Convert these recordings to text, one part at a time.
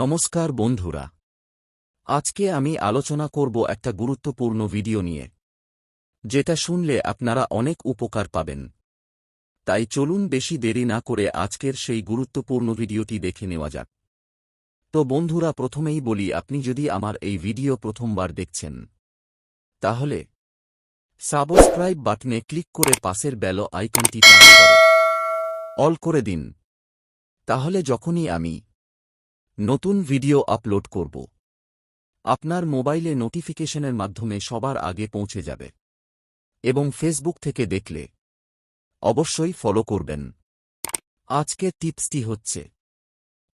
নমস্কার বন্ধুরা, আজকে আমি আলোচনা করব একটা গুরুত্বপূর্ণ ভিডিও নিয়ে, যেটা শুনলে আপনারা অনেক উপকার পাবেন। তাই চলুন বেশি দেরি না করে আজকের সেই গুরুত্বপূর্ণ ভিডিওটি দেখে নেওয়া যাক। তো বন্ধুরা, প্রথমেই বলি, আপনি যদি আমার এই ভিডিও প্রথমবার দেখছেন, তাহলে সাবস্ক্রাইব বাটনে ক্লিক করে পাশের বেল আইকনটি টাচ করে অল করে দিন। তাহলে যখনই আমি নতুন ভিডিও আপলোড করব, আপনার মোবাইলে নোটিফিকেশনের মাধ্যমে সবার আগে পৌঁছে যাবে। এবং ফেসবুক থেকে দেখলে অবশ্যই ফলো করবেন। আজকের টিপসটি হচ্ছে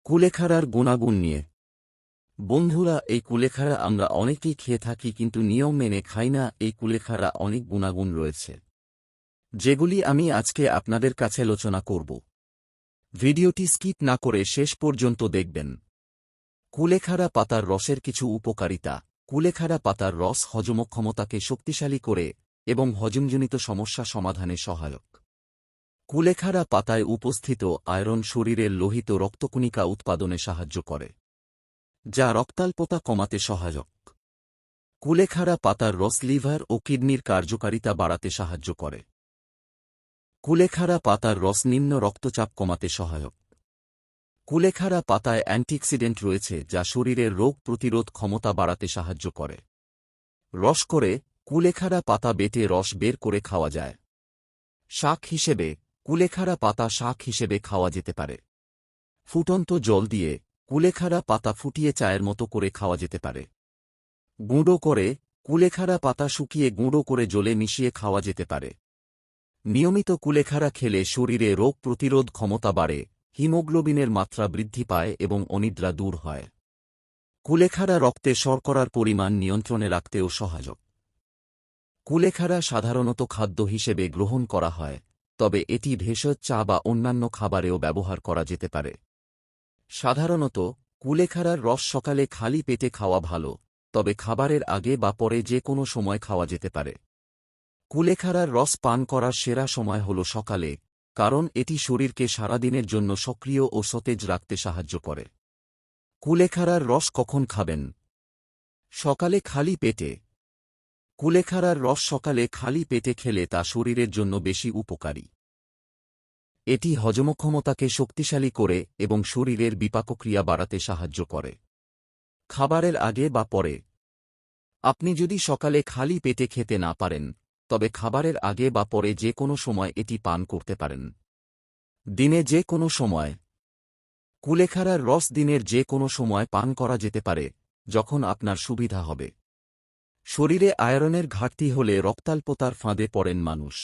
কুলেখাড়ার গুণাগুণ নিয়ে। বন্ধুরা, এই কুলেখাড়া আমরা অনেকেই খেয়ে থাকি, কিন্তু নিয়ম মেনে খাই না। এই কুলেখাড়া অনেক গুণাগুণ রয়েছে, যেগুলি আমি আজকে আপনাদের কাছে আলোচনা করব। ভিডিওটি স্কিপ না করে শেষ পর্যন্ত দেখবেন। কুলেখাড়া পাতার রসের কিছু উপকারিতা। কুলেখাড়া পাতার রস হজমক্ষমতাকে শক্তিশালী করে এবং হজমজনিত সমস্যা সমাধানে সহায়ক। কুলেখাড়া পাতায় উপস্থিত আয়রন শরীরের লোহিত রক্তকণিকা উৎপাদনে সাহায্য করে, যা রক্তাল্পতা কমাতে সহায়ক। কুলেখাড়া পাতার রস লিভার ও কিডনির কার্যকারিতা বাড়াতে সাহায্য করে। কুলেখাড়া পাতার রস নিম্ন রক্তচাপ কমাতে সহায়ক। কুলেখাড়া পাতায় অ্যান্টিঅক্সিডেন্ট রয়েছে, যা শরীরের রোগ প্রতিরোধ ক্ষমতা বাড়াতে সাহায্য করে। রস করে কুলেখাড়া পাতা বেটে রস বের করে খাওয়া যায়। শাক হিসেবে কুলেখাড়া পাতা শাক হিসেবে খাওয়া যেতে পারে। ফুটন্ত জল দিয়ে কুলেখাড়া পাতা ফুটিয়ে চায়ের মতো করে খাওয়া যেতে পারে। গুঁড়ো করে কুলেখাড়া পাতা শুকিয়ে গুঁড়ো করে জলে মিশিয়ে খাওয়া যেতে পারে। নিয়মিত কুলেখাড়া খেলে শরীরে রোগ প্রতিরোধ ক্ষমতা বাড়ে, হিমোগ্লোবিনের মাত্রা বৃদ্ধি পায় এবং অনিদ্রা দূর হয়। কুলেখাড়া রক্তে শর্করার পরিমাণ নিয়ন্ত্রণে রাখতেও সহায়ক। কুলেখাড়া সাধারণত খাদ্য হিসেবে গ্রহণ করা হয়, তবে এটি ভেষজ চা বা অন্যান্য খাবারেও ব্যবহার করা যেতে পারে। সাধারণত কুলেখাড়ার রস সকালে খালি পেটে খাওয়া ভালো, তবে খাবারের আগে বা পরে যে কোনো সময় খাওয়া যেতে পারে। কুলেখাড়ার রস পান করার সেরা সময় হল সকালে, কারণ এটি শরীরকে সারাদিনের জন্য সক্রিয় ও সতেজ রাখতে সাহায্য করে। কুলেখাড়ার রস কখন খাবেন? সকালে খালি পেটে। কুলেখাড়ার রস সকালে খালি পেটে খেলে তা শরীরের জন্য বেশি উপকারী। এটি হজমক্ষমতাকে শক্তিশালী করে এবং শরীরের বিপাকক্রিয়া বাড়াতে সাহায্য করে। খাবারের আগে বা পরে। আপনি যদি সকালে খালি পেটে খেতে না পারেন, তবে খাবারের আগে বা পরে যে কোনো সময় এটি পান করতে পারেন। দিনে যে কোনো সময়। কুলেখাড়ার রস দিনের যে কোনো সময় পান করা যেতে পারে, যখন আপনার সুবিধা হবে। শরীরে আয়রনের ঘাটতি হলে রক্তাল্পতার ফাঁদে পড়েন মানুষ।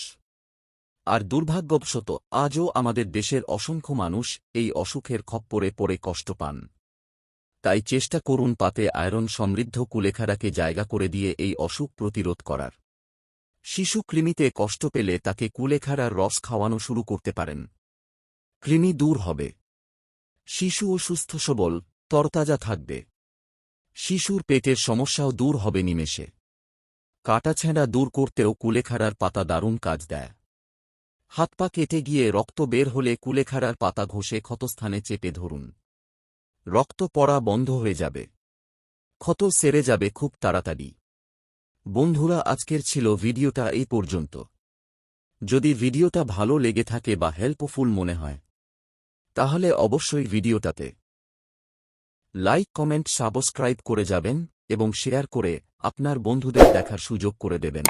আর দুর্ভাগ্যবশত আজও আমাদের দেশের অসংখ্য মানুষ এই অসুখের খপ্পরে পড়ে কষ্ট পান। তাই চেষ্টা করুন পাতে আয়রন সমৃদ্ধ কুলেখাড়াকে জায়গা করে দিয়ে এই অসুখ প্রতিরোধ করার। শিশু কৃমিতে কষ্ট পেলে তাকে কুলেখাড়ার রস খাওয়ানো শুরু করতে পারেন। কৃমি দূর হবে। শিশুও সুস্থ সবল, তরতাজা থাকবে। শিশুর পেটের সমস্যাও দূর হবে নিমেষে। কাটাছেঁড়া দূর করতেও কুলেখাড়ার পাতা দারুণ কাজ দেয়। হাত পা কেটে গিয়ে রক্ত বের হলে কুলেখাড়ার পাতা ঘষে ক্ষতস্থানে চেপে ধরুন। রক্ত পড়া বন্ধ হয়ে যাবে। ক্ষত সেরে যাবে খুব তাড়াতাড়ি। বন্ধুরা, আজকের ছিল ভিডিওটা এই পর্যন্ত। যদি ভিডিওটা ভালো লেগে থাকে বা হেল্পফুল মনে হয়, তাহলে অবশ্যই ভিডিওটাতে লাইক, কমেন্ট, সাবস্ক্রাইব করে যাবেন এবং শেয়ার করে আপনার বন্ধুদের দেখার সুযোগ করে দেবেন।